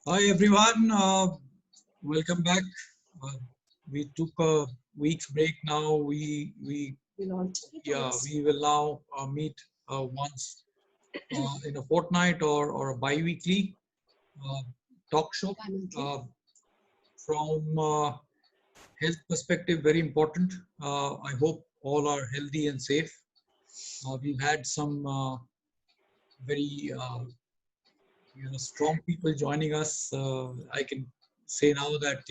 Hi everyone, welcome back. Uh, we took a week's break now. We will now meet once in a fortnight or a bi-weekly uh, talk show. From health perspective, very important. I hope all are healthy and safe. We've had some very strong people joining us. I can say now that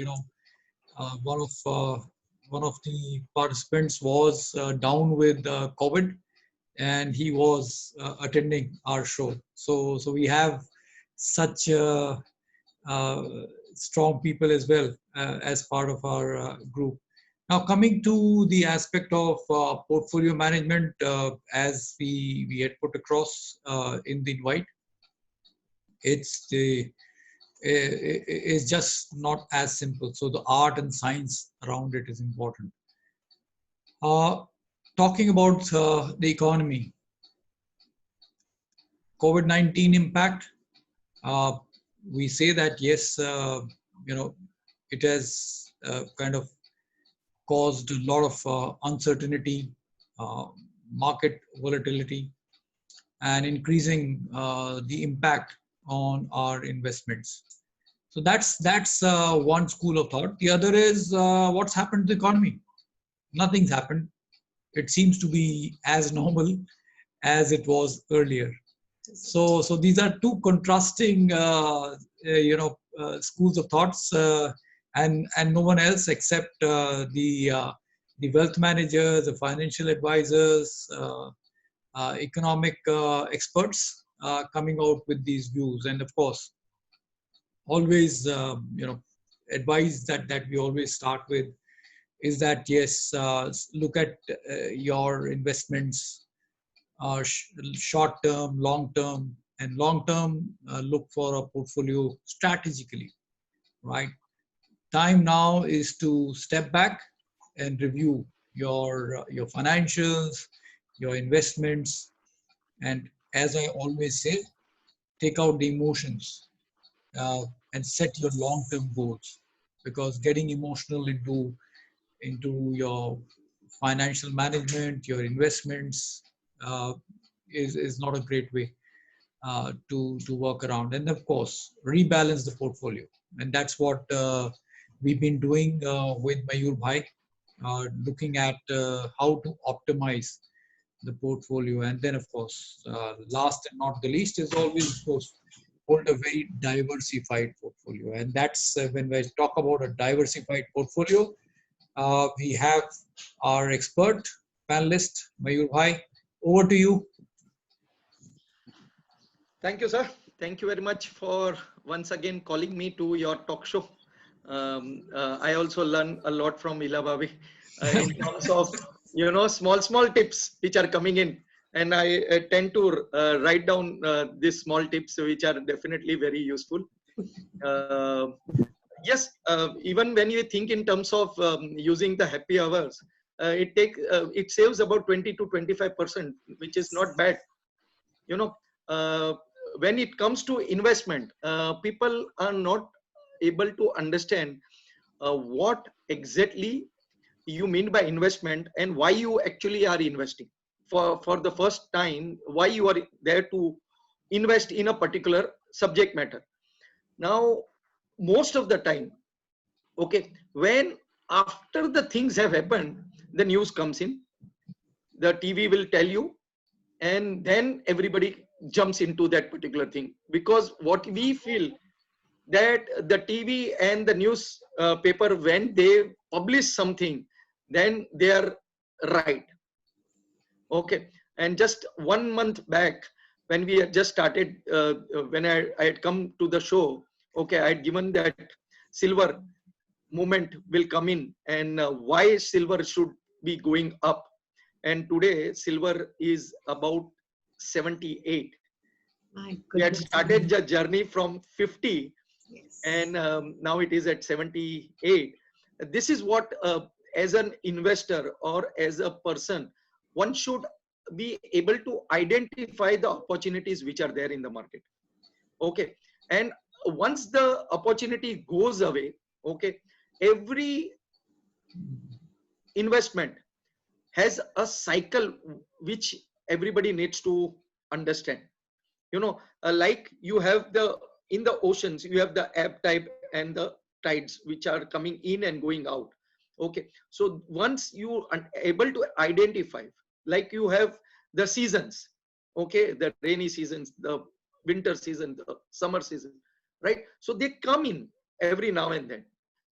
uh, one of uh, one of the participants was down with COVID, and he was attending our show. So we have such uh, strong people as well as part of our group. Now, coming to the aspect of portfolio management, as we had put across in the invite, it's the is just not as simple. So the art and science around it is important. Uh, Talking about the economy, COVID-19 impact, uh, we say that yes, it has kind of caused a lot of uncertainty, uh, market volatility, and increasing the impact on our investments. So that's one school of thought. The other is what's happened to the economy. Nothing's happened. It seems to be as normal as it was earlier. So these are two contrasting, schools of thoughts, and no one else except the wealth managers, the financial advisors, economic experts coming out with these views. And of course, always, advice that we always start with is that yes, look at your investments, short term, long term, and long term, look for a portfolio strategically, right? Time now is to step back and review your financials, your investments, and as I always say, take out the emotions uh, and set your long term goals, because getting emotional into your financial management, your investments, uh, is not a great way to work around. And of course, rebalance the portfolio, and that's what we've been doing with Mayur Bhai, looking at how to optimize the portfolio. And then, of course, last and not the least is always, of course, hold a very diversified portfolio. And that's when we talk about a diversified portfolio, we have our expert panelist, Mayur Bhai. Over to you. Thank you, sir. Thank you very much for once again calling me to your talk show. I also learn a lot from Ila Bhabi in terms of small tips which are coming in, and I tend to write down these small tips which are definitely very useful. Uh, yes, even when you think in terms of using the happy hours, it saves about 20 to 25%, which is not bad. you know uh, when it comes to investment, people are not able to understand what exactly you mean by investment and why you actually are investing for the first time, why you are there to invest in a particular subject matter. Now, most of the time, okay, when after the things have happened, the news comes in, the TV will tell you, and then everybody jumps into that particular thing, because what we feel that the TV and the news paper, when they publish something, then they are right. Okay. And just 1 month back, when we had just started, when I had come to the show, okay, I had given that silver movement will come in, and why silver should be going up. And today silver is about 78. We had started the journey from 50, and now it is at 78. This is what, as an investor or as a person, one should be able to identify the opportunities which are there in the market. Okay. And once the opportunity goes away, okay, every investment has a cycle which everybody needs to understand. You know, like you have the, in the oceans, you have the ebb tide and the tides which are coming in and going out. Okay, so once you are able to identify, like you have the seasons, okay, the rainy seasons, the winter season, the summer season, right? So they come in every now and then,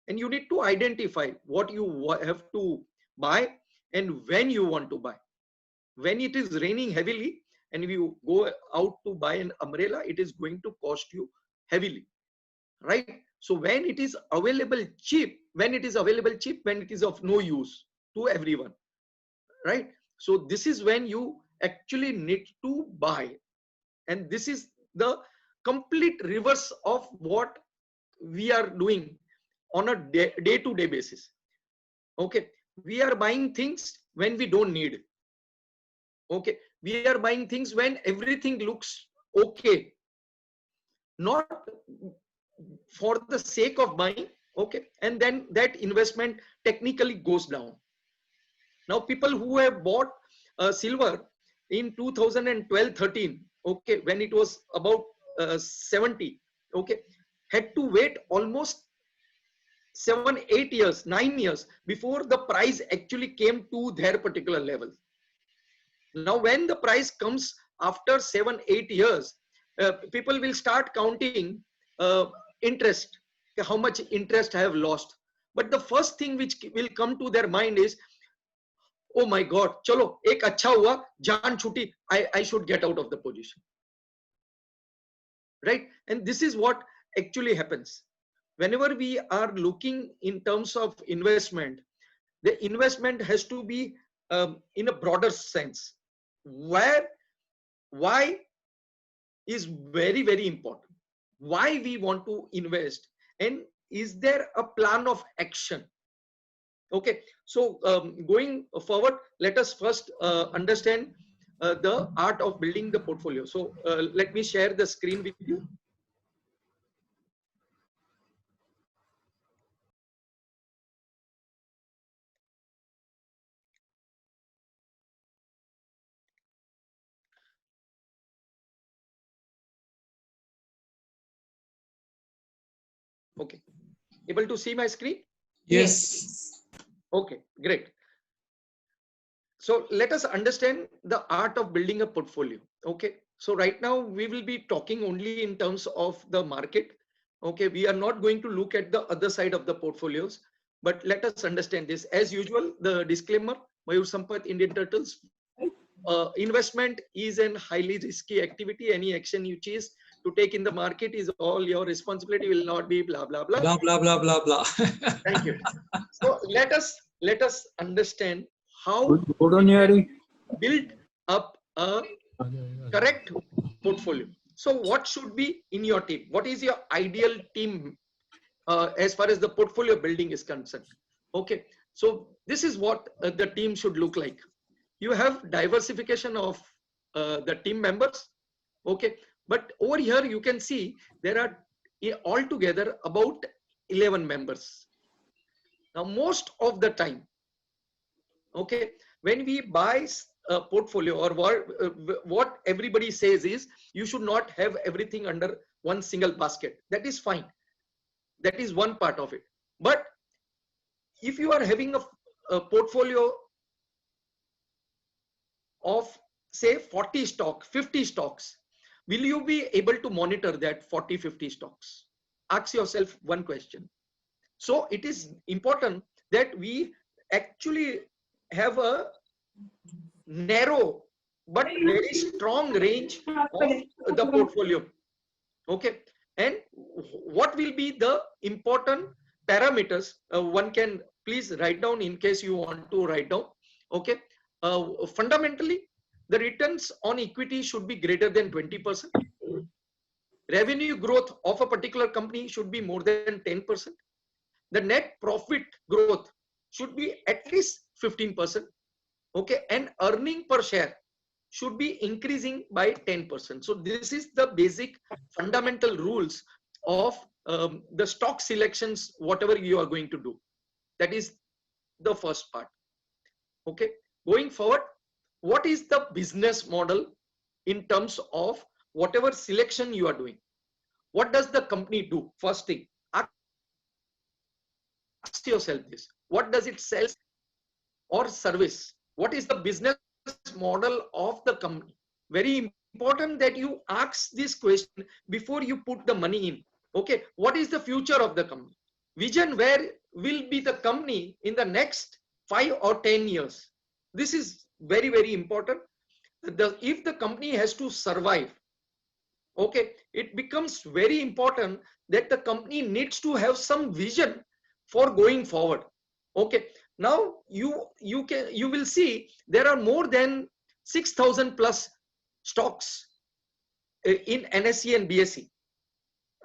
and you need to identify what you have to buy and when you want to buy. When it is raining heavily and you go out to buy an umbrella, it is going to cost you heavily, right? So when it is available cheap, when it is available cheap, when it is of no use to everyone, right? So this is when you actually need to buy. And this is the complete reverse of what we are doing on a day-to-day basis. Okay, we are buying things when we don't need. Okay, we are buying things when everything looks okay, not for the sake of buying. Okay, and then that investment technically goes down. Now people who have bought silver in 2012-13, okay, when it was about 70, okay, had to wait almost 7, 8 years, 9 years before the price actually came to their particular level. Now when the price comes after 7, 8 years, people will start counting interest, how much interest I have lost. But the first thing which will come to their mind is, oh my God, chalo, ek acha hua, jaan chuti, I should get out of the position. Right? And this is what actually happens. Whenever we are looking in terms of investment, the investment has to be in a broader sense. Why is very, very important. Why we want to invest, and is there a plan of action? Okay, so going forward, let us first understand the art of building the portfolio. So let me share the screen with you. Okay, able to see my screen? Yes. Okay, great. So let us understand the art of building a portfolio. Okay, so right now we will be talking only in terms of the market. Okay, we are not going to look at the other side of the portfolios, but let us understand this. As usual, the disclaimer: Mayur Sampath, Indian Turtles. Investment is a highly risky activity. Any action you choose to take in the market is all your responsibility. Will not be blah blah blah. Blah blah blah blah blah. Thank you. So let us understand how build up a correct portfolio. So what should be in your team? What is your ideal team as far as the portfolio building is concerned? Okay, so this is what the team should look like. You have diversification of the team members. Okay, but over here you can see there are altogether about 11 members. Now most of the time, okay, when we buy a portfolio, or what everybody says is you should not have everything under one single basket. That is fine. That is one part of it. But if you are having a portfolio of say 40 stock, 50 stocks, will you be able to monitor that 40, 50 stocks? Ask yourself one question. So it is important that we actually have a narrow but very strong range of the portfolio. Okay, and what will be the important parameters? One can please write down in case you want to write down. Okay, fundamentally, the returns on equity should be greater than 20%. Revenue growth of a particular company should be more than 10%. The net profit growth should be at least 15%. Okay, and earning per share should be increasing by 10%. So this is the basic fundamental rules of the stock selections, whatever you are going to do. That is the first part. Okay, going forward, what is the business model in terms of whatever selection you are doing? What does the company do? First thing, ask yourself this: what does it sell or service? What is the business model of the company? Very important that you ask this question before you put the money in. Okay, what is the future of the company? Vision: where will be the company in the next 5 or 10 years? This is very, very important. If the company has to survive, okay, it becomes very important that the company needs to have some vision for going forward. Okay, now you will see there are more than 6,000 plus stocks in NSE and BSE,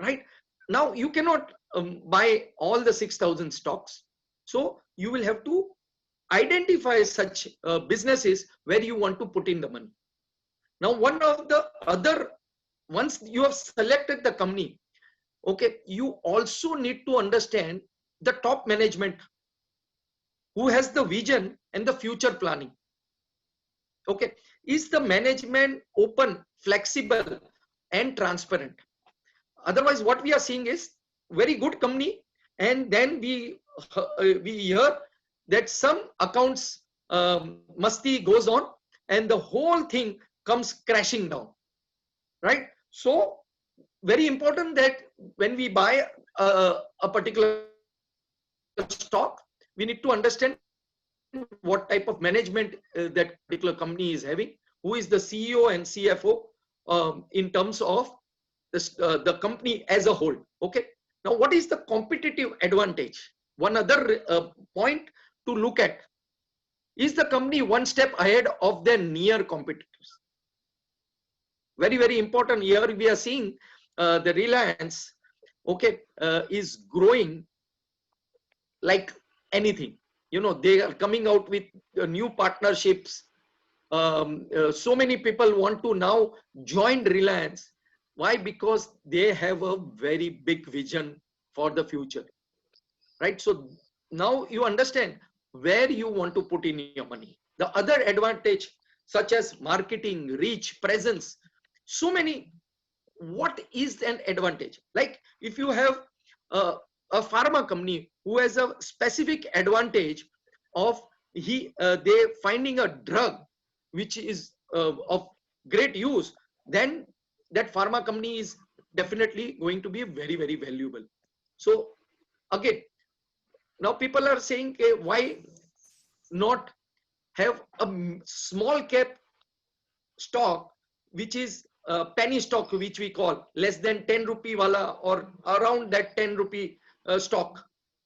right? Now you cannot buy all the 6,000 stocks, so you will have to identify such businesses where you want to put in the money. Now one of the other, once you have selected the company, okay, you also need to understand the top management who has the vision and the future planning. Okay, is the management open, flexible and transparent? Otherwise what we are seeing is very good company, and then we hear that some accounts musti goes on and the whole thing comes crashing down, right? So very important that when we buy a particular stock, we need to understand what type of management that particular company is having, who is the CEO and CFO in terms of this, the company as a whole. Okay, now what is the competitive advantage? One other point to look at: is the company one step ahead of their near competitors? Very, very important. Here we are seeing the Reliance, okay, is growing like anything. You know, they are coming out with new partnerships. So many people want to now join Reliance. Why? Because they have a very big vision for the future, right? So now you understand where you want to put in your money. The other advantage, such as marketing, reach, presence, so many. What is an advantage? Like if you have a pharma company who has a specific advantage of they finding a drug which is of great use, then that pharma company is definitely going to be very, very valuable. So again, now people are saying, okay, why not have a small cap stock which is penny stock, which we call less than 10 rupee wala, or around that 10 rupee stock?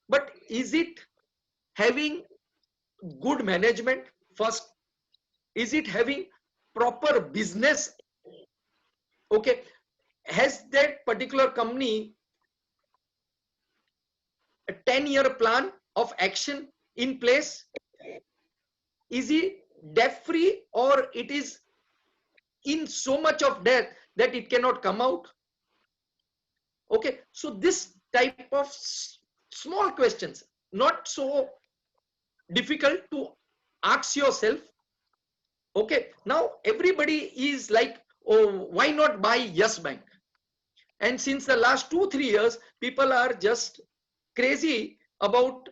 But is it having good management? First, is it having proper business? Okay, has that particular company a 10-year plan of action in place? Is it debt free, or it is in so much of debt that it cannot come out? Okay, so this type of small questions, not so difficult to ask yourself. Okay, now everybody is like, oh, why not buy Yes Bank? And since the last 2-3 years, people are just crazy about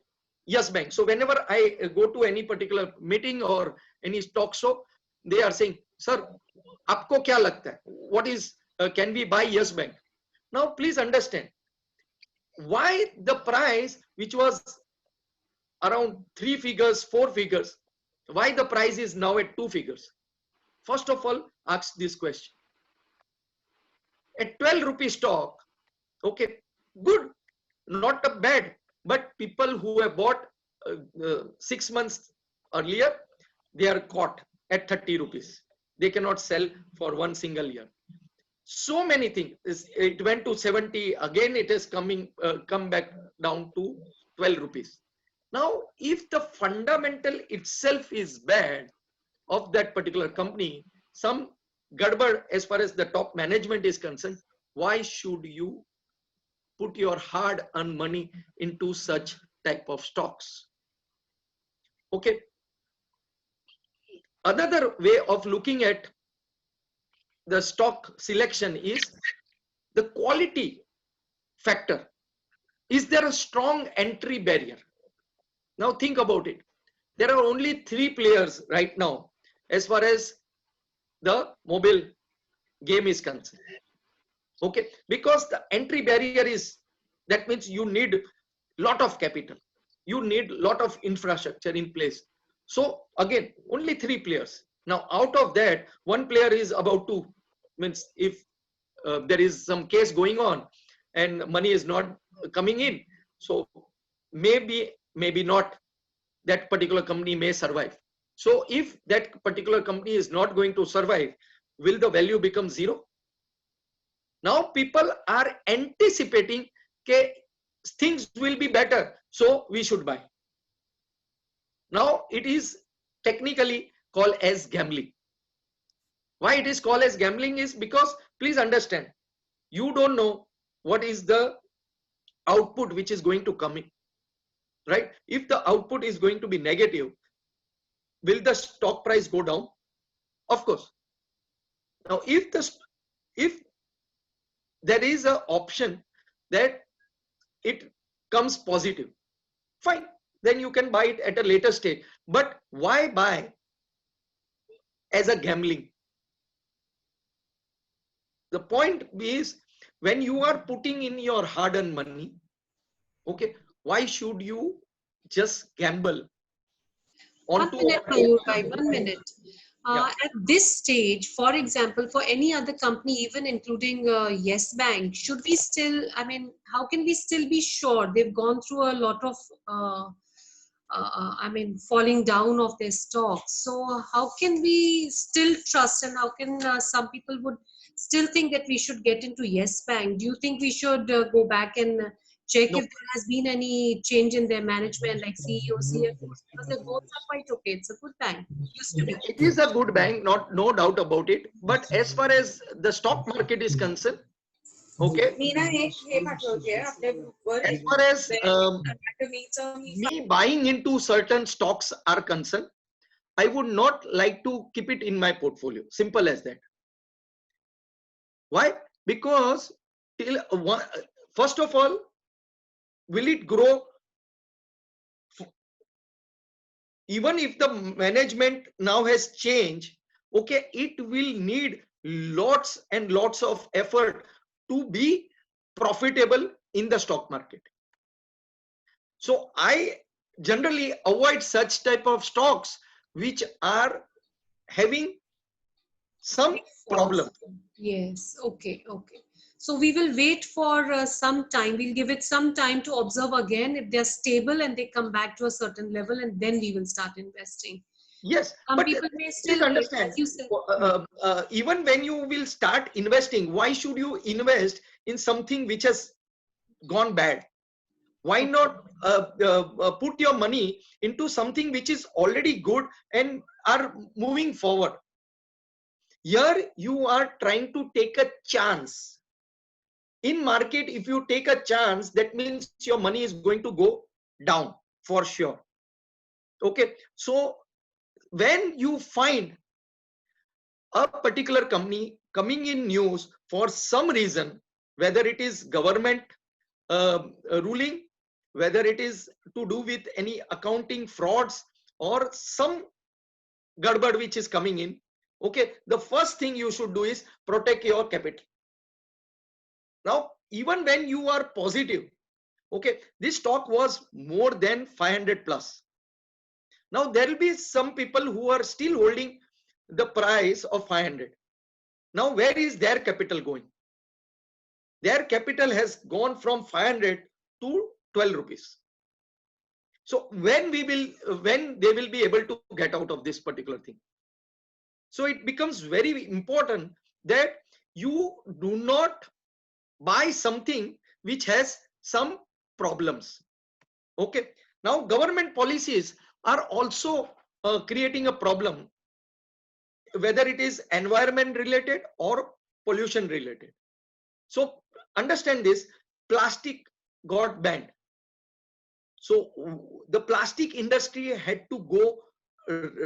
Yes Bank. So whenever I go to any particular meeting or any talk show, they are saying, sir, aapko kya lagta hai? What is, can we buy Yes Bank? Now please understand why the price, which was around 3 figures, 4 figures, why the price is now at 2 figures? First of all, ask this question. At 12 rupee stock, okay, good, not a bad, but people who have bought 6 months earlier, they are caught at 30 rupees. They cannot sell for one single year. So many things. It went to 70, again it is come back down to 12 rupees. Now, if the fundamental itself is bad of that particular company, some gadbad as far as the top management is concerned, why should you put your hard-earned money into such type of stocks. Okay. Another way of looking at the stock selection is the quality factor. Is there a strong entry barrier? Now think about it. There are only 3 players right now as far as the mobile game is concerned. Okay, because the entry barrier is, that means you need lot of capital, you need lot of infrastructure in place. So again, only 3 players. Now out of that, one player is about to, means if there is some case going on and money is not coming in, so maybe not that particular company may survive. So if that particular company is not going to survive, will the value become zero? Now people are anticipating that things will be better, so we should buy. Now it is technically called as gambling. Why it is called as gambling is because, please understand, you don't know what is the output which is going to come in, right? If the output is going to be negative, will the stock price go down? Of course. Now if there is an option that it comes positive, fine, then you can buy it at a later stage. But why buy as a gambling? The point is, when you are putting in your hard-earned money, okay, why should you just gamble onto 1 minute, Mayur, 1 minute. Yeah. At this stage, for example, for any other company, even including Yes Bank, should we still, I mean, how can we still be sure? They've gone through a lot of, I mean, falling down of their stocks. So how can we still trust, and how can some people would still think that we should get into Yes Bank? Do you think we should go back and check No. if there has been any change in their management, like CEO, CFOs? Because their boards are quite okay. It's a good bank. Used to be. It is a good bank, no doubt about it. But as far as the stock market is concerned, okay, as far as me buying into certain stocks are concerned, I would not like to keep it in my portfolio. Simple as that. Why? Because first of all, will it grow? Even if the management now has changed, okay, it will need lots and lots of effort to be profitable in the stock market. So I generally avoid such type of stocks which are having some problem. Yes. Okay. Okay. So we will wait for some time. We'll give it some time to observe again if they're stable and they come back to a certain level, and then we will start investing. Yes, Some but people may please still, understand, as you said, even when you will start investing, why should you invest in something which has gone bad? Why not put your money into something which is already good and are moving forward? Here you are trying to take a chance. In market, if you take a chance, that means your money is going to go down for sure. Okay, so when you find a particular company coming in news for some reason, whether it is government ruling, whether it is to do with any accounting frauds or some gadbad which is coming in, okay, the first thing you should do is protect your capital. Now, even when you are positive, okay, this stock was more than 500 plus. Now there will be some people who are still holding the price of 500. Now where is their capital going? Their capital has gone from 500 to 12 rupees. So when they will be able to get out of this particular thing? So it becomes very important that you do not buy something which has some problems. Okay. Now government policies are also creating a problem, whether it is environment related or pollution related. So understand this, plastic got banned. So the plastic industry had to go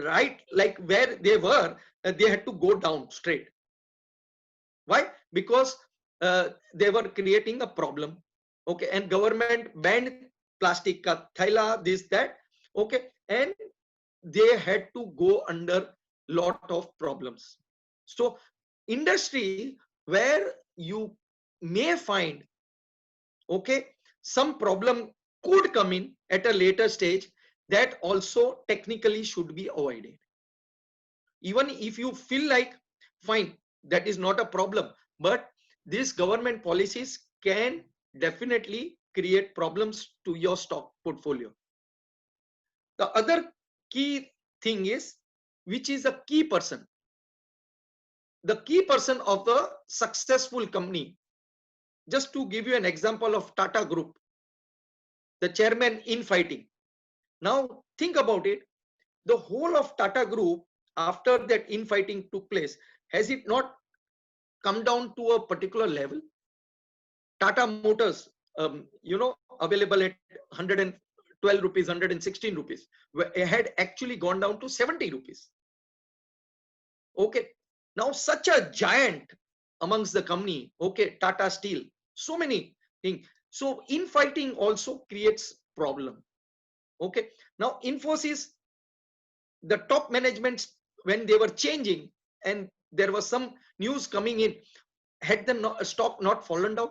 right, like where they were, they had to go down straight. Why? Because they were creating a problem. Okay, and government banned plastic ka thaila, this, that. Okay, and they had to go under lot of problems. So industry where you may find, okay, some problem could come in at a later stage, that also technically should be avoided. Even if you feel like, fine, that is not a problem, but these government policies can definitely create problems to your stock portfolio. The other key thing is, which is a key person, the key person of the successful company. Just to give you an example of Tata Group, the chairman infighting. Now think about it, the whole of Tata Group, after that infighting took place, has it not come down to a particular level? Tata Motors, available at 112 rupees, 116 rupees, had actually gone down to 70 rupees. Okay, now such a giant amongst the company, okay, Tata Steel, so many things. So infighting also creates problem. Okay, now Infosys, the top management, when they were changing and there was some news coming in, had the stock not fallen down?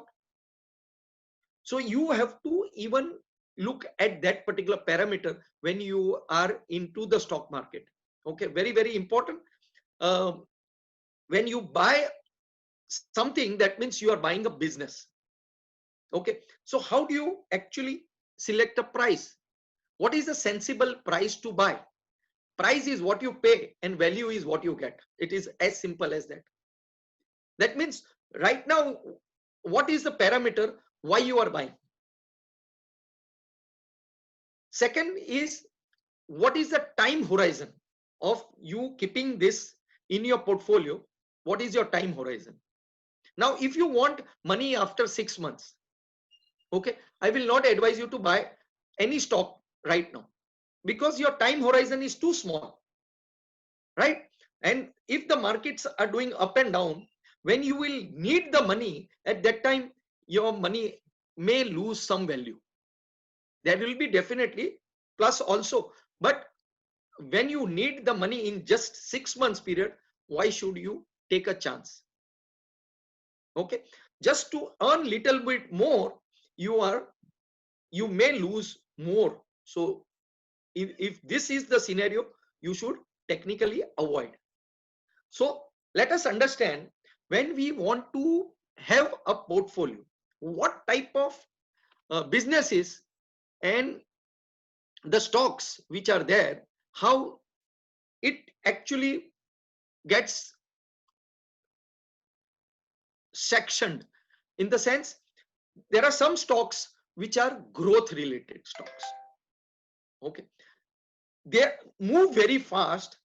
So you have to even look at that particular parameter when you are into the stock market. Okay, very, very important. When you buy something, that means you are buying a business. Okay, so how do you actually select a price? What is a sensible price to buy? Price is what you pay and value is what you get. It is as simple as that. That means right now, what is the parameter why you are buying? Second is, what is the time horizon of you keeping this in your portfolio? What is your time horizon? Now, if you want money after 6 months, okay, I will not advise you to buy any stock right now, because your time horizon is too small, right? And if the markets are doing up and down, when you will need the money, at that time, your money may lose some value. There will be definitely plus also, but when you need the money in just 6 months period, why should you take a chance? Okay, just to earn little bit more, you may lose more. So if this is the scenario, you should technically avoid. So let us understand, when we want to have a portfolio, what type of businesses and the stocks which are there, how it actually gets sectioned, in the sense, there are some stocks which are growth related stocks. Okay, they move very fast,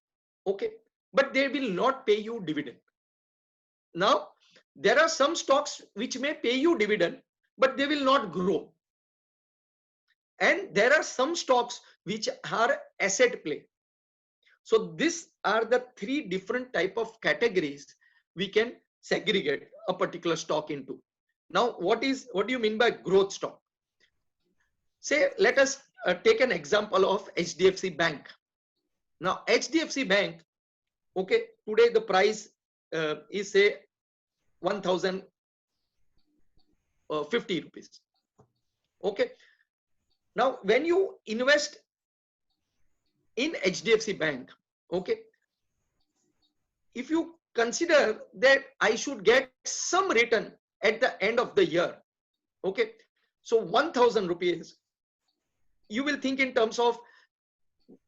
okay, but they will not pay you dividend. Now there are some stocks which may pay you dividend, but they will not grow. And there are some stocks which are asset play. So these are the three different type of categories we can segregate a particular stock into. Now, what do you mean by growth stock? Say, let us take an example of HDFC Bank. Now, HDFC Bank, okay, today the price is say 1,050 rupees. Okay. Now, when you invest in HDFC Bank, okay, if you consider that I should get some return at the end of the year, okay, so 1,000 rupees, you will think in terms of,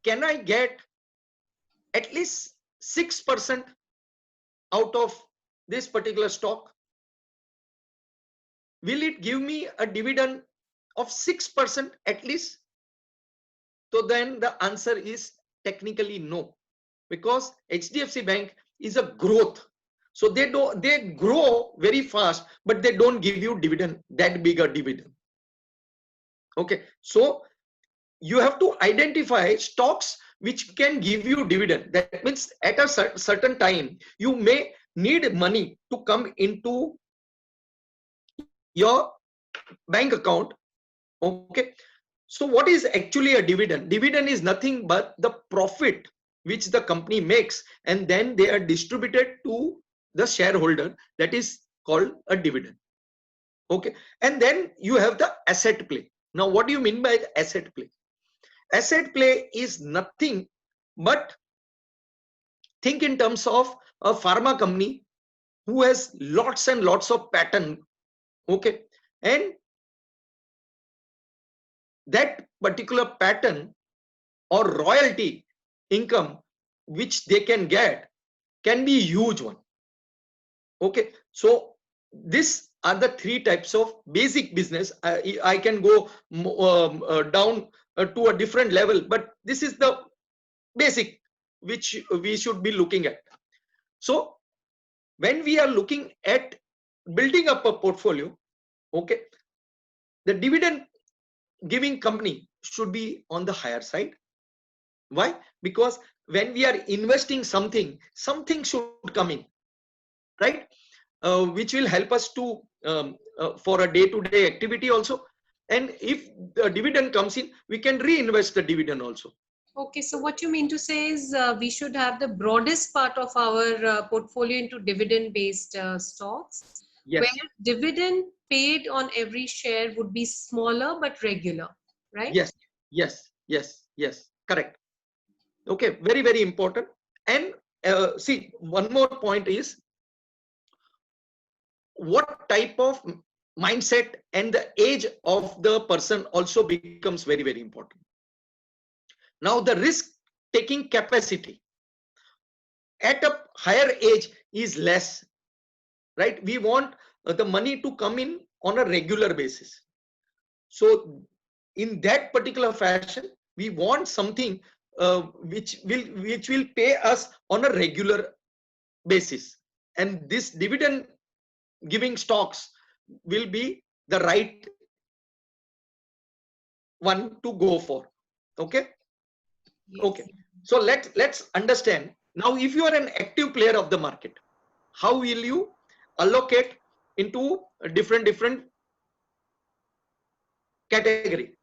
can I get at least 6% out of this particular stock? Will it give me a dividend of 6% at least? So then the answer is technically no, because HDFC Bank is a growth. So they grow very fast, but they don't give you dividend, that bigger dividend. Okay, so you have to identify stocks which can give you dividend. That means at a certain time you may need money to come into your bank account. Okay, so what is actually a dividend? Dividend is nothing but the profit which the company makes, and then they are distributed to the shareholder. That is called a dividend. Okay, and then you have the asset play. Now what do you mean by the asset play? Asset play is nothing but, think in terms of a pharma company who has lots and lots of patent. Okay, and that particular patent or royalty income which they can get can be a huge one. Okay, so these are the three types of basic business. I can go down to a different level, but this is the basic which we should be looking at. So when we are looking at building up a portfolio, okay, the dividend giving company should be on the higher side. Why? Because when we are investing something should come in, right? Which will help us to for a day-to-day activity also. And if the dividend comes in, we can reinvest the dividend also. Okay, so what you mean to say is we should have the broadest part of our portfolio into dividend-based stocks, Yes. where dividend paid on every share would be smaller but regular, right? Yes, yes, yes, yes, correct. Okay, very, very important. And see, one more point is what type of mindset and the age of the person also becomes very, very important. Now the risk taking capacity at a higher age is less, right? We want the money to come in on a regular basis. So in that particular fashion, we want something which will pay us on a regular basis, and this dividend giving stocks will be the right one to go for. Okay. Yes. Okay, so let's understand now. If you are an active player of the market, how will you allocate into a different category?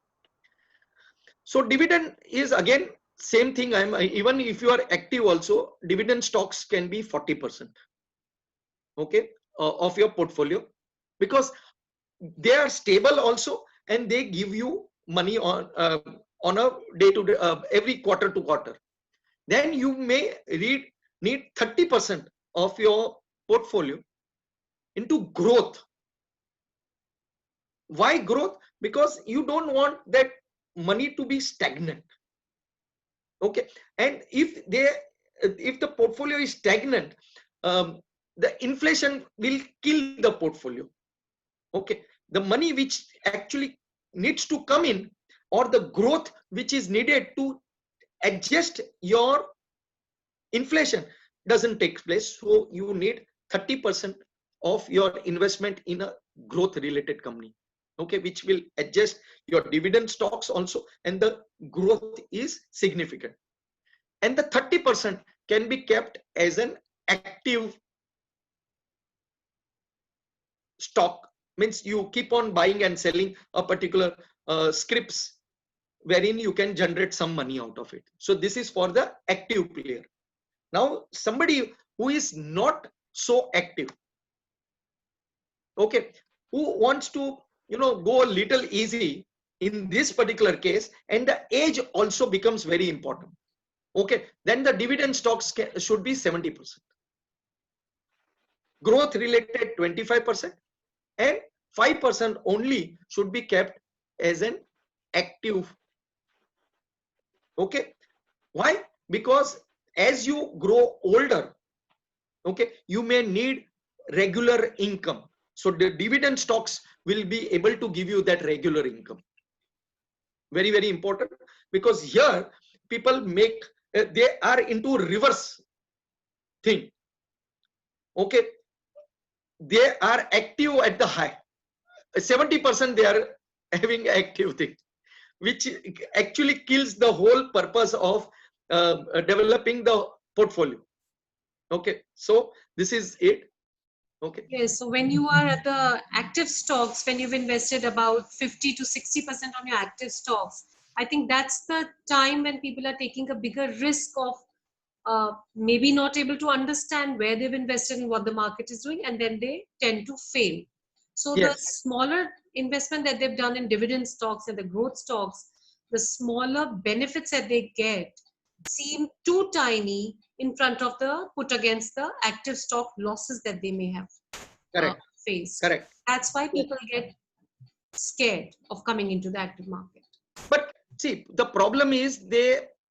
So dividend is again same thing. Even if you are active also, dividend stocks can be 40%, okay, of your portfolio, because they are stable also, and they give you money on a day-to-day, every quarter to quarter. Then you may need 30% of your portfolio into growth. Why growth? Because you don't want that money to be stagnant. Okay, and if the portfolio is stagnant, the inflation will kill the portfolio. Okay, the money which actually needs to come in, or the growth which is needed to adjust your inflation, doesn't take place. So you need 30% of your investment in a growth related company, okay, which will adjust your dividend stocks also, and the growth is significant. And the 30% can be kept as an active stock, means you keep on buying and selling a particular scripts wherein you can generate some money out of it. So this is for the active player. Now somebody who is not so active, okay, who wants to go a little easy in this particular case, and the age also becomes very important. Okay, then the dividend stocks should be 70%, growth related 25%, and 5% only should be kept as an active. Okay, why? Because as you grow older, okay, you may need regular income. So the dividend stocks will be able to give you that regular income. Very, very important, because here people make they are into reverse thing. Okay, they are active at the high. 70% they are having active thing, which actually kills the whole purpose of developing the portfolio. Okay, so this is it. Okay. Yes, so when you are at the active stocks, when you've invested about 50 to 60% on your active stocks, I think that's the time when people are taking a bigger risk of maybe not able to understand where they've invested and what the market is doing, and then they tend to fail. So the Yes. smaller investment that they've done in dividend stocks and the growth stocks, the smaller benefits that they get seem too tiny in front of the put against the active stock losses that they may have Correct. faced. Correct. That's why people get scared of coming into the active market. But see, the problem is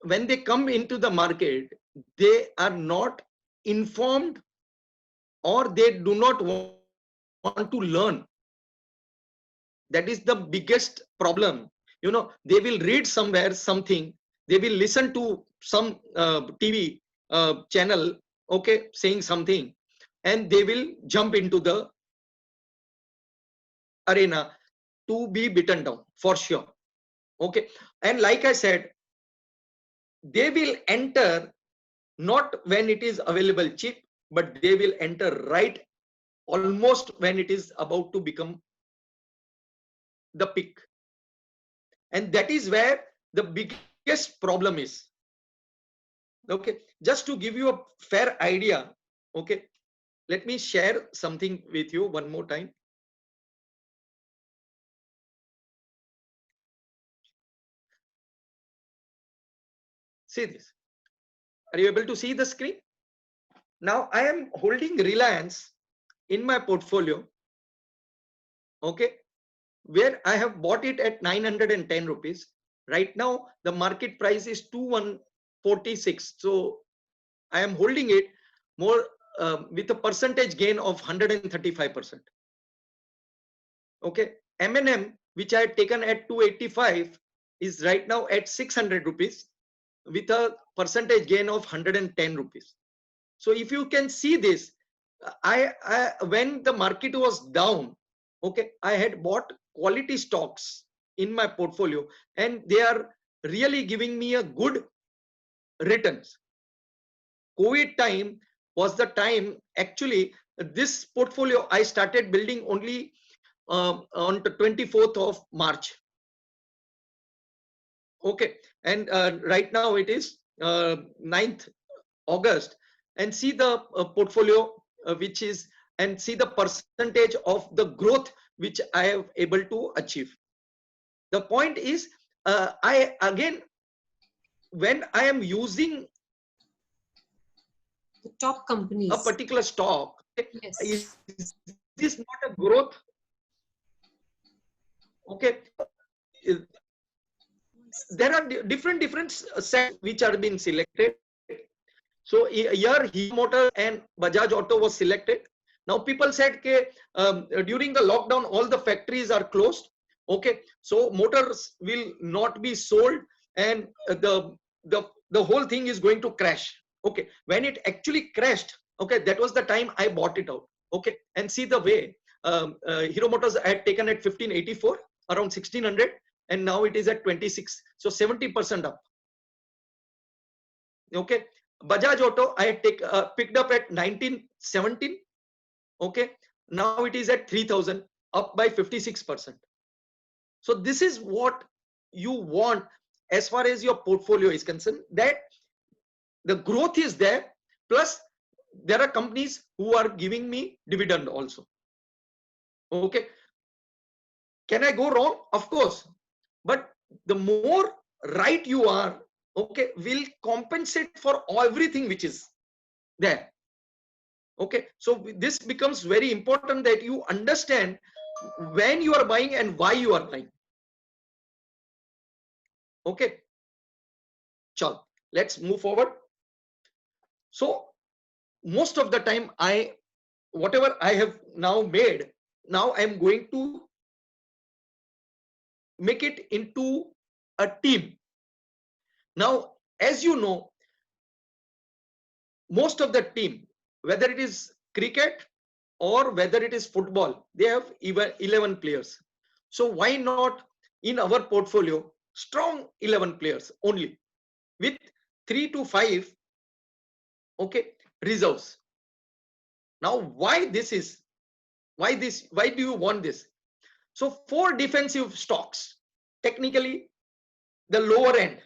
when they come into the market, they are not informed, or they do not want to learn. That is the biggest problem. They will read somewhere something, they will listen to some TV channel, okay, saying something, and they will jump into the arena to be beaten down for sure. Okay, and like I said, they will enter not when it is available cheap, but they will enter right almost when it is about to become the peak. And that is where the biggest problem is. Okay, just to give you a fair idea, okay, let me share something with you one more time. See this. Are you able to see the screen? Now I am holding Reliance in my portfolio, okay, where I have bought it at 910 rupees. Right now the market price is 2146. So I am holding it more with a percentage gain of 135%. Okay, M&M, which I had taken at 285, is right now at 600 rupees with a percentage gain of 110 rupees. So if you can see this, I when the market was down, okay, I had bought quality stocks in my portfolio, and they are really giving me a good returns. COVID time was the time, actually this portfolio I started building only on the 24th of March. Okay, and right now it is 9th August, and see the portfolio which is, and see the percentage of the growth which I have able to achieve. The point is, I again, when I am using The top companies. a particular stock, Yes. is this not a growth? Okay, there are different sets which are being selected. So here Hero Motors and Bajaj Auto was selected. Now people said that during the lockdown all the factories are closed. Okay, so motors will not be sold, and the whole thing is going to crash. Okay, when it actually crashed, okay, that was the time I bought it out. Okay, and see the way Hero Motors had taken at 1584, around 1600, and now it is at 26, so 70% up. Okay, Bajaj Auto I had picked up at 1917. Okay, now it is at 3000, up by 56%. So this is what you want as far as your portfolio is concerned, that the growth is there, plus there are companies who are giving me dividend also. Okay, can I go wrong? Of course, but the more right you are, okay, will compensate for everything which is there. Okay, so this becomes very important that you understand when you are buying and why you are buying. Okay, Chal, let's move forward. So most of the time, whatever I have now made, now I am going to make it into a team. Now, as you know, most of the team, whether it is cricket or whether it is football, they have even 11 players. So why not in our portfolio, strong 11 players only with 3 to 5, okay, reserves. Now, why this is, why do you want this? So 4 defensive stocks, technically the lower end.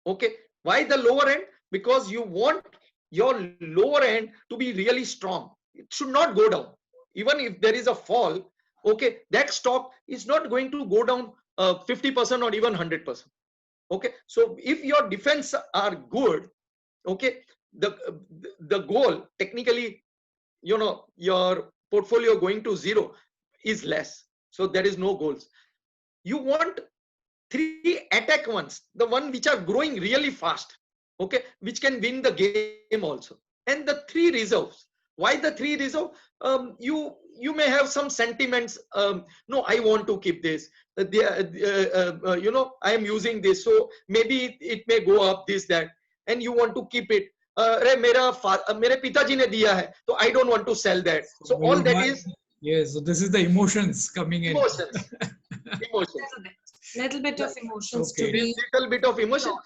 Okay, why the lower end? Because you want your lower end to be really strong. It should not go down. Even if there is a fall, okay, that stock is not going to go down 50% or even 100%. Okay, so if your defense are good, okay, the goal technically, you know, your portfolio going to zero is less. So there is no goals. You want 3 attack ones, the one which are growing really fast, okay, which can win the game also. And the 3 reserves. Why the 3 reserve? You may have some sentiments. No, I want to keep this. You know, I am using this, so maybe it may go up, this, that, and you want to keep it. मेरे पिताजी ने दिया है, so I don't want to sell that. So all that is, yes. So this is the emotions coming in. Emotions. Little bit of emotions Okay. to be. Little bit of emotion.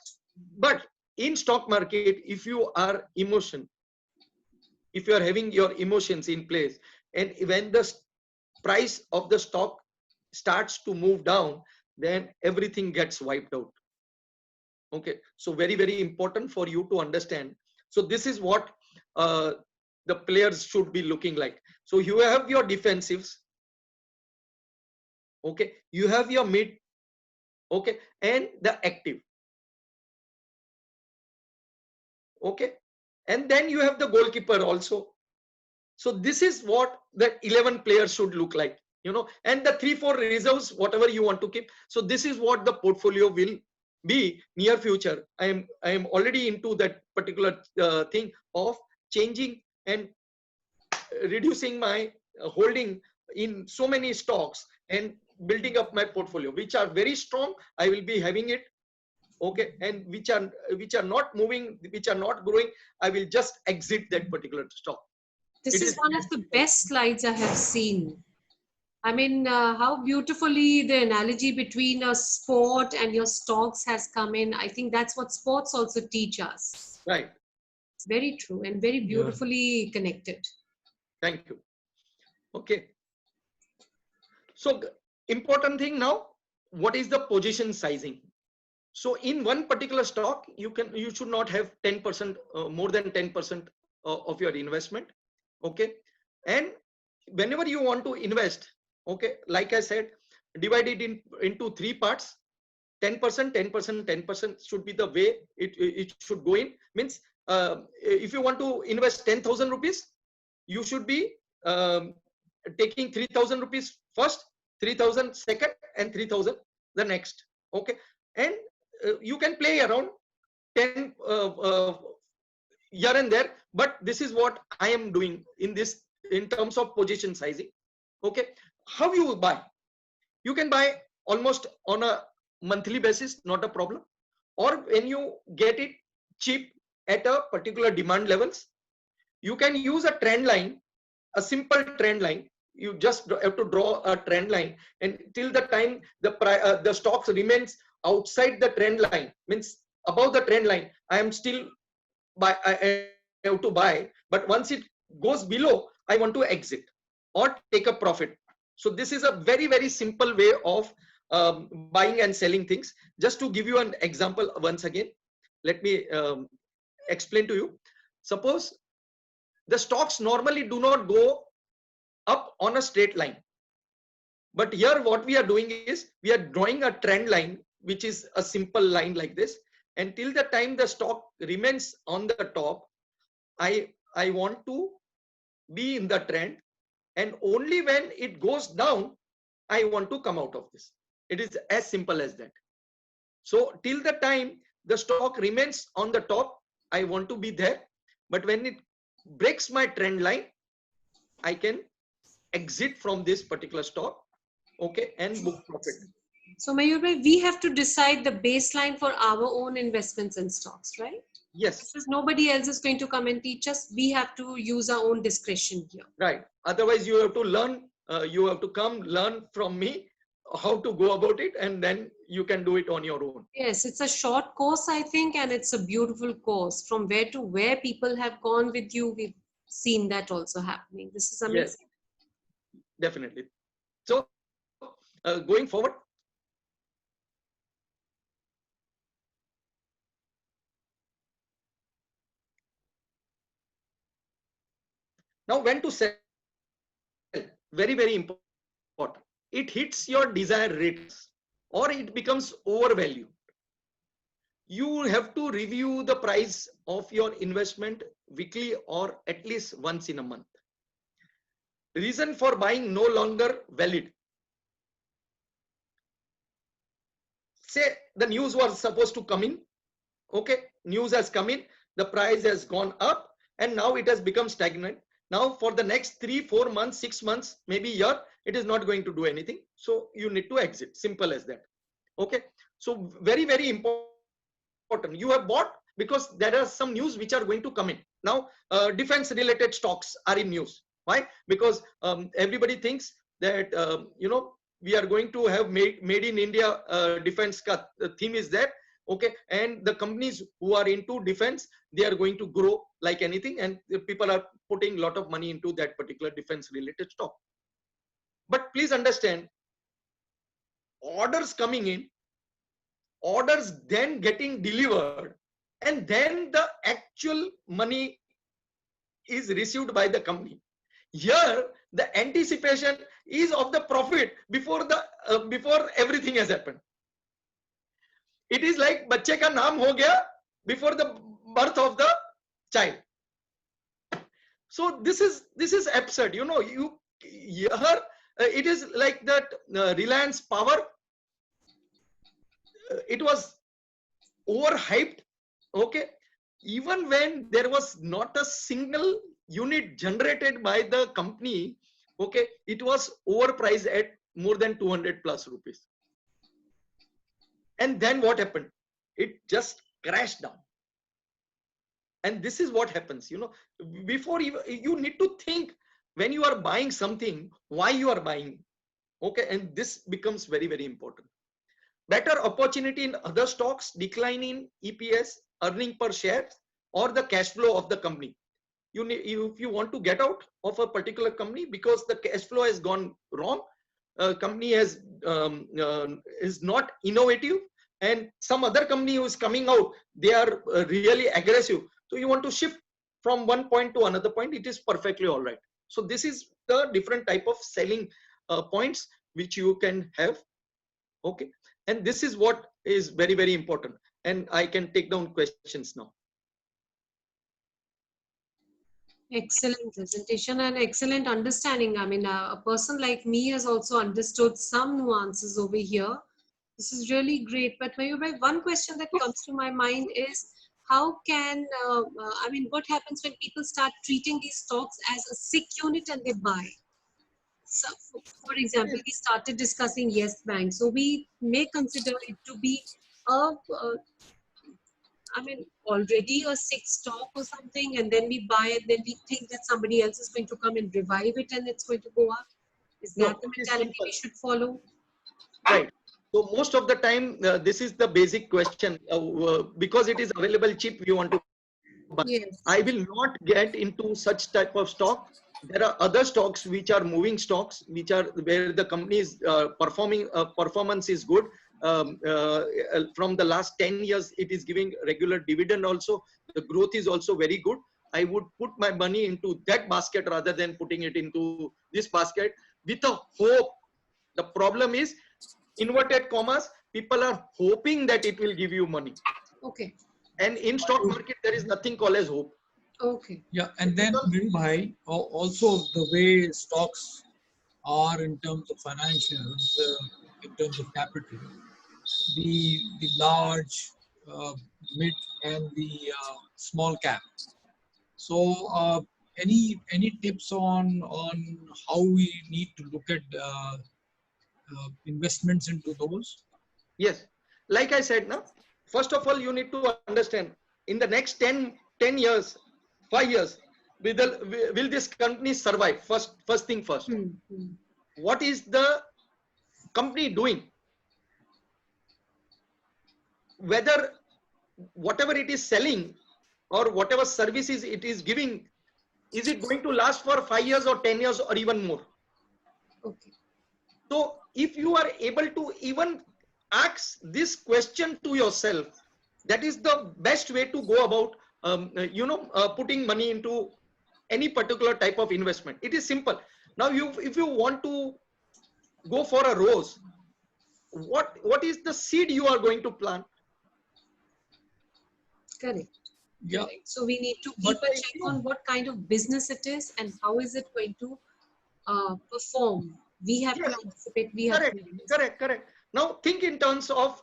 But in stock market, if you are if you are having your emotions in place, and when the price of the stock starts to move down, then everything gets wiped out. Okay, so very, very important for you to understand. So this is what the players should be looking like. So you have your defensives, okay, you have your mid, okay, and the active, okay, and then you have the goalkeeper also. So this is what the 11 players should look like, you know, and the 3-4 reserves, whatever you want to keep. So this is what the portfolio will be near future. I am already into that particular thing of changing and reducing my holding in so many stocks and building up my portfolio, which are very strong. I will be having it, okay, and which are not moving, which are not growing, I will just exit that particular stock. This is one of the best slides I have seen. I mean, how beautifully the analogy between a sport and your stocks has come in. I think that's what sports also teach us. Right. It's very true and very beautifully connected. Thank you. Okay. So important thing now, what is the position sizing? So in one particular stock, you should not have 10%, more than 10% of your investment. Okay. And whenever you want to invest, okay, like I said, divide it into 3 parts. 10%, 10%, 10% should be the way it should go in. Means if you want to invest 10,000 rupees, you should be taking 3,000 rupees first, 3,000 second, and 3,000 the next. Okay, and you can play around 10 here and there, but this is what I am doing in this, in terms of position sizing. Okay, how you buy? You can buy almost on a monthly basis, not a problem, or when you get it cheap at a particular demand levels, you can use a trend line, a simple trend line. You just have to draw a trend line, and till the time the stocks remains outside the trend line, means above the trend line, I am still I have to buy, but once it goes below, I want to exit or take a profit. So this is a very, very simple way of buying and selling things. Just to give you an example once again, let me explain to you. Suppose the stocks normally do not go up on a straight line, but here what we are doing is we are drawing a trend line, which is a simple line like this, and till the time the stock remains on the top, I want to be in the trend, and only when it goes down, I want to come out of this. It is as simple as that. So till the time the stock remains on the top, I want to be there, but when it breaks my trend line, I can exit from this particular stock, okay, and book profit. So Mayur bhai, we have to decide the baseline for our own investments in stocks, right? Yes. This is nobody else is going to come and teach us. We have to use our own discretion here. Right. Otherwise, you have to learn. You have to come learn from me how to go about it, and then you can do it on your own. Yes, it's a short course, I think, and it's a beautiful course. From where to where people have gone with you, we've seen that also happening. This is Yes, amazing. definitely. So, going forward, now when to sell, very, very important. It hits your desired rates or it becomes overvalued. You have to review the price of your investment weekly or at least once in a month. Reason for buying no longer valid. Say the news was supposed to come in. Okay, news has come in, the price has gone up, and now it has become stagnant. Now for the next 3-4 months, 6 months, maybe year, it is not going to do anything. So you need to exit. Simple as that. Okay. So very, very important. You have bought because there are some news which are going to come in. Now defense related stocks are in news. Why? Because everybody thinks that we are going to have made in India defense theme is there. Okay, and the companies who are into defense, they are going to grow like anything, and people are putting a lot of money into that particular defense related stock. But please understand, orders coming in, orders then getting delivered, and then the actual money is received by the company. Here the anticipation is of the profit before everything has happened. It is like बच्चे का नाम हो गया before the birth of the child. So this is absurd. Here it is like that Reliance Power. It was overhyped. Okay, even when there was not a single unit generated by the company. Okay, it was overpriced at more than 200 plus rupees. And then what happened? It just crashed down. And this is what happens, before you need to think when you are buying something, why you are buying. Okay, and this becomes very, very important. Better opportunity in other stocks, decline in EPS, earning per share, or the cash flow of the company. If you want to get out of a particular company because the cash flow has gone wrong, company is not innovative, and some other company who is coming out, they are really aggressive. So you want to shift from one point to another point, it is perfectly all right. So this is the different type of selling points which you can have. Okay, and this is what is very, very important. And I can take down questions now. Excellent presentation and excellent understanding. I mean, a person like me has also understood some nuances over here. This is really great. But Mayurbhai, one question that comes to my mind is, how can, what happens when people start treating these stocks as a sick unit and they buy? So, for example, we started discussing Yes Bank. So we may consider it to be already a sick stock or something, and then we buy it, then we think that somebody else is going to come and revive it and it's going to go up. Is that the mentality we should follow? Right. So most of the time, this is the basic question. Because it is available cheap, we want to buy. Yes. I will not get into such type of stock. There are other stocks which are moving stocks, which are where the company's performance is good. From the last 10 years, it is giving regular dividend also. The growth is also very good. I would put my money into that basket rather than putting it into this basket with a hope. The problem is, inverted commas, people are hoping that it will give you money. Okay. And in stock market, there is nothing called as hope. Okay. Yeah, and then Bhai, also the way stocks are in terms of financials, in terms of capital, the large, mid, and the small cap. So, any tips on how we need to look at investments into those? Yes, like I said, now, first of all, you need to understand in the next 10 years, 5 years, will this company survive? First thing first. What is the company doing? Whether whatever it is selling or whatever services it is giving, is it going to last for 5 years or 10 years or even more? Okay. So if you are able to even ask this question to yourself, that is the best way to go about putting money into any particular type of investment. It is simple. Now if you want to go for a rose, what is the seed you are going to plant? Correct. Yeah. Correct. So we need to keep a check on what kind of business it is and how is it going to perform. We have to anticipate. We have to correct. Now think in terms of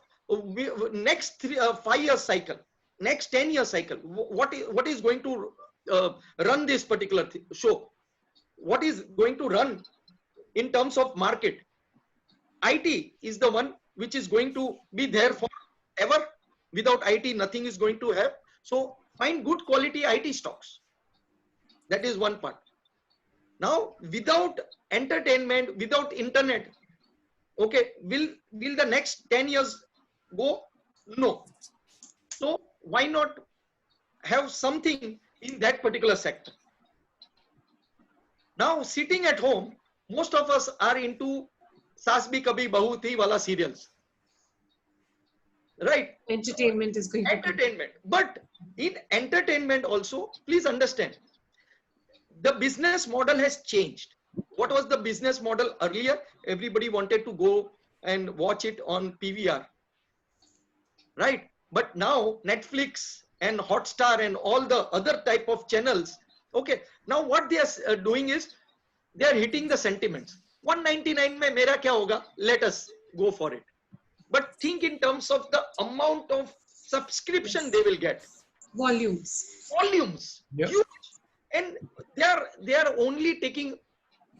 next 5 year cycle, next 10 year cycle. What is going to run this particular show? What is going to run in terms of market? IT is the one which is going to be there forever. Without IT, nothing is going to have. So find good quality IT stocks. That is one part. Now, without entertainment, without internet, okay, will the next 10 years go? No. So why not have something in that particular sector? Now, sitting at home, most of us are into Saas Bhi Kabhi Bahu Thi wala serials. Right? Entertainment is going to entertainment. But in entertainment also, please understand, the business model has changed. What was the business model earlier? Everybody wanted to go and watch it on PVR. Right? But now Netflix and Hotstar and all the other type of channels, okay, now what they are doing is they are hitting the sentiments. 199 mein mera kya hoga? Let us go for it. But think in terms of the amount of subscription they will get. Volumes. Yep. Huge. And they are only taking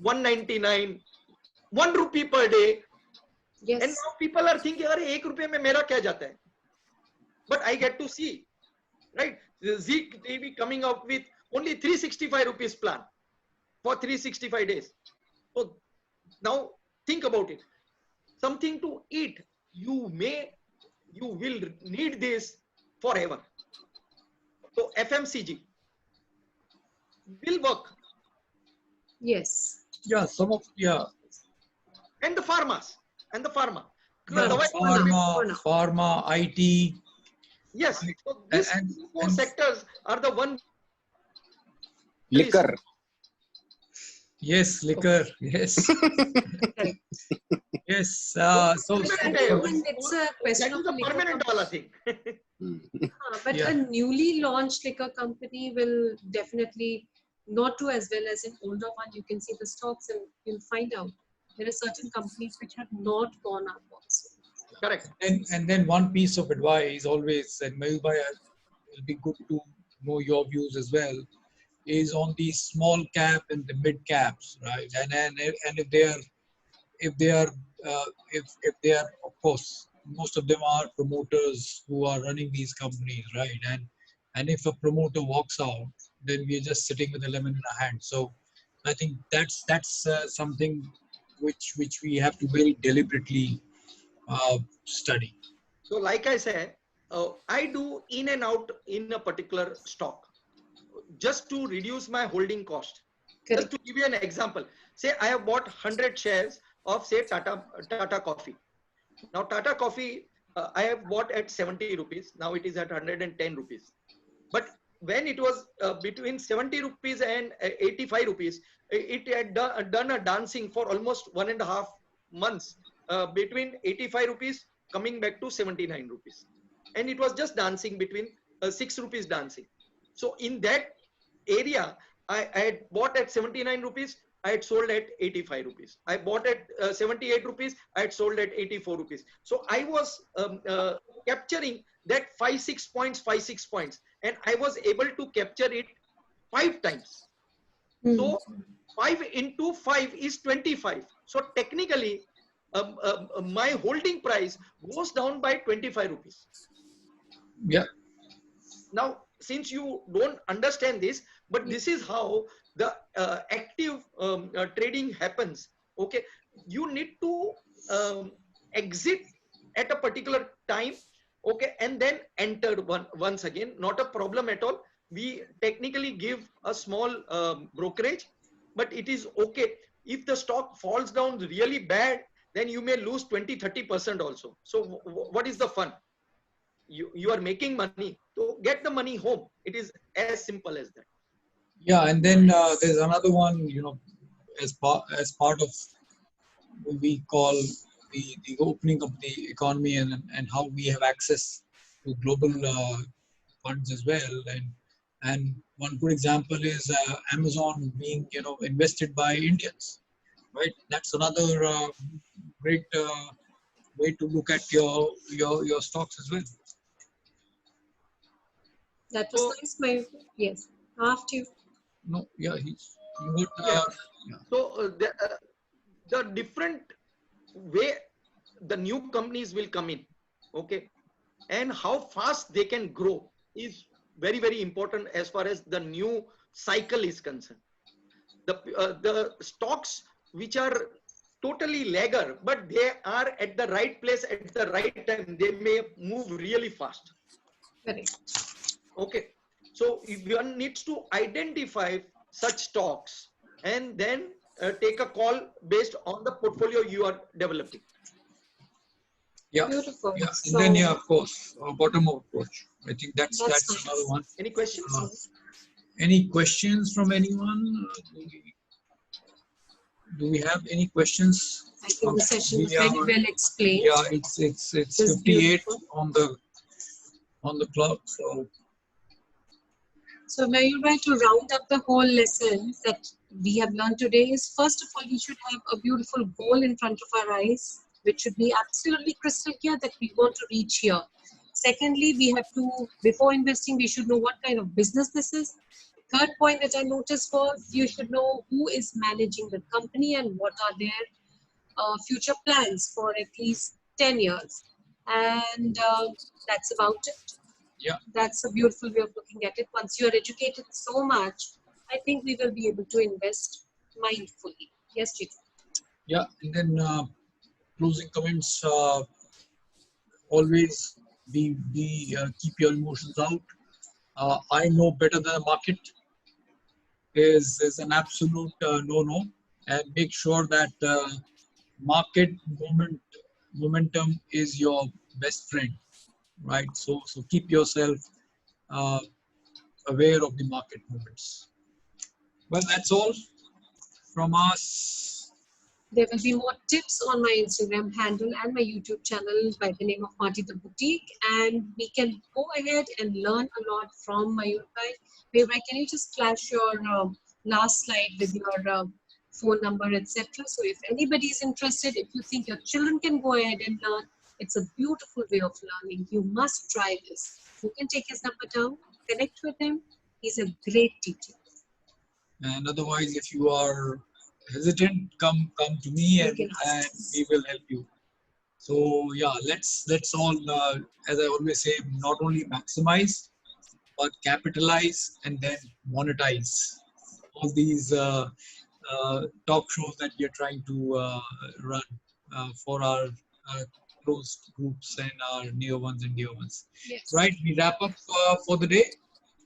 199, 1 rupee per day. Yes. And now people are thinking, "Arey, 1 rupiya mein mera kya jata hai?" But I get to see, right? The Zee TV coming up with only 365 rupees plan for 365 days. So now think about it. Something to eat. You will need this forever. So FMCG will work. Yes. Yeah, And the pharma. Pharma, IT. Yes. So these four sectors are the one. Liquor. Yes, liquor. Yes. Yes. So it's a question of a permanent thing. But a newly launched liquor company will definitely not do as well as an older one. You can see the stocks and you'll find out there are certain companies which have not gone up also. Correct. And then one piece of advice always, and Mayur, it'll be good to know your views as well, is on the small cap and the mid caps, right? And if they are of course, most of them are promoters who are running these companies, right? And if a promoter walks out, then we're just sitting with a lemon in our hand. So I think that's something which we have to very deliberately study. So like I said, I do in and out in a particular stock just to reduce my holding cost. Correct. Just to give you an example, say I have bought 100 shares of say Tata Coffee. Now Tata Coffee I have bought at 70 rupees. Now it is at 110 rupees. But when it was between 70 rupees and 85 rupees, it had done a dancing for almost 1.5 months between 85 rupees coming back to 79 rupees. And it was just dancing between 6 rupees dancing. So in that area, I had bought at 79 rupees. I had sold at 85 rupees. I bought at 78 rupees. I had sold at 84 rupees. So I was capturing that 5-6 points. And I was able to capture it 5 times. So 5 into 5 is 25. So technically, my holding price goes down by 25 rupees. Yeah. Now, since you don't understand this, but this is how the active trading happens. Okay, you need to exit at a particular time. Okay, and then enter once again. Not a problem at all. We technically give a small brokerage, but it is okay. If the stock falls down really bad, then you may lose 20-30% also. So what is the fun? You are making money, so get the money home. It is as simple as that. Yeah, and then there's another one, as part of what we call the opening of the economy, and how we have access to global funds as well. And one good example is Amazon being invested by Indians, right? That's another great way to look at your stocks as well. That was nice. Yes. After you. No, yeah, you would. Yeah. So the different way the new companies will come in, okay, and how fast they can grow is very important as far as the new cycle is concerned. The stocks which are totally lagger, but they are at the right place at the right time, they may move really fast. Correct. Okay, so one needs to identify such stocks and then take a call based on the portfolio you are developing. Yeah. Beautiful. Yeah. And then, yeah, of course, bottom-up approach. I think that's nice. another one. Any questions? Any questions from anyone? Do we have any questions? I think the session was very well explained. Yeah, it's 58 on the clock. So Mayur, to round up the whole lesson that we have learned today is, first of all, we should have a beautiful goal in front of our eyes, which should be absolutely crystal clear that we want to reach here. Secondly, we have to, before investing, we should know what kind of business this is. Third point that I noticed was, you should know who is managing the company and what are their future plans for at least 10 years. And that's about it. Yeah. That's a beautiful way of looking at it. Once you are educated so much, I think we will be able to invest mindfully. Yes, Chitu. Yeah, and then closing comments. Always keep your emotions out. I know better than the market is an absolute no-no, and make sure that market momentum is your best friend, right? So keep yourself aware of the market movements. Well, that's all from us. There will be more tips on my Instagram handle and my YouTube channel by the name of Marty the Boutique, and we can go ahead and learn a lot from Mayur Bhai. Mayur Bhai, can you just flash your last slide with your phone number, etc. So if anybody is interested, if you think your children can go ahead and learn, it's a beautiful way of learning. You must try this. You can take his number down, connect with him. He's a great teacher. And otherwise, if you are hesitant, come to me and we will help you. So yeah, let's all, as I always say, not only maximize, but capitalize and then monetize all these talk shows that we are trying to run for our closed groups and our near ones and dear ones. Yes. Right, we wrap up for the day.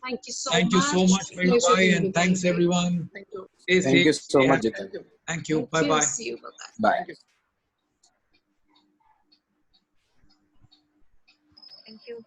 Thank you so much. Thank you so much, Mayur Bhai, and thanks everyone. Thank you. Thank you so much, Jitan. Thank you. Bye-bye. See you. Bye-bye. Bye. Thank you. Thank you.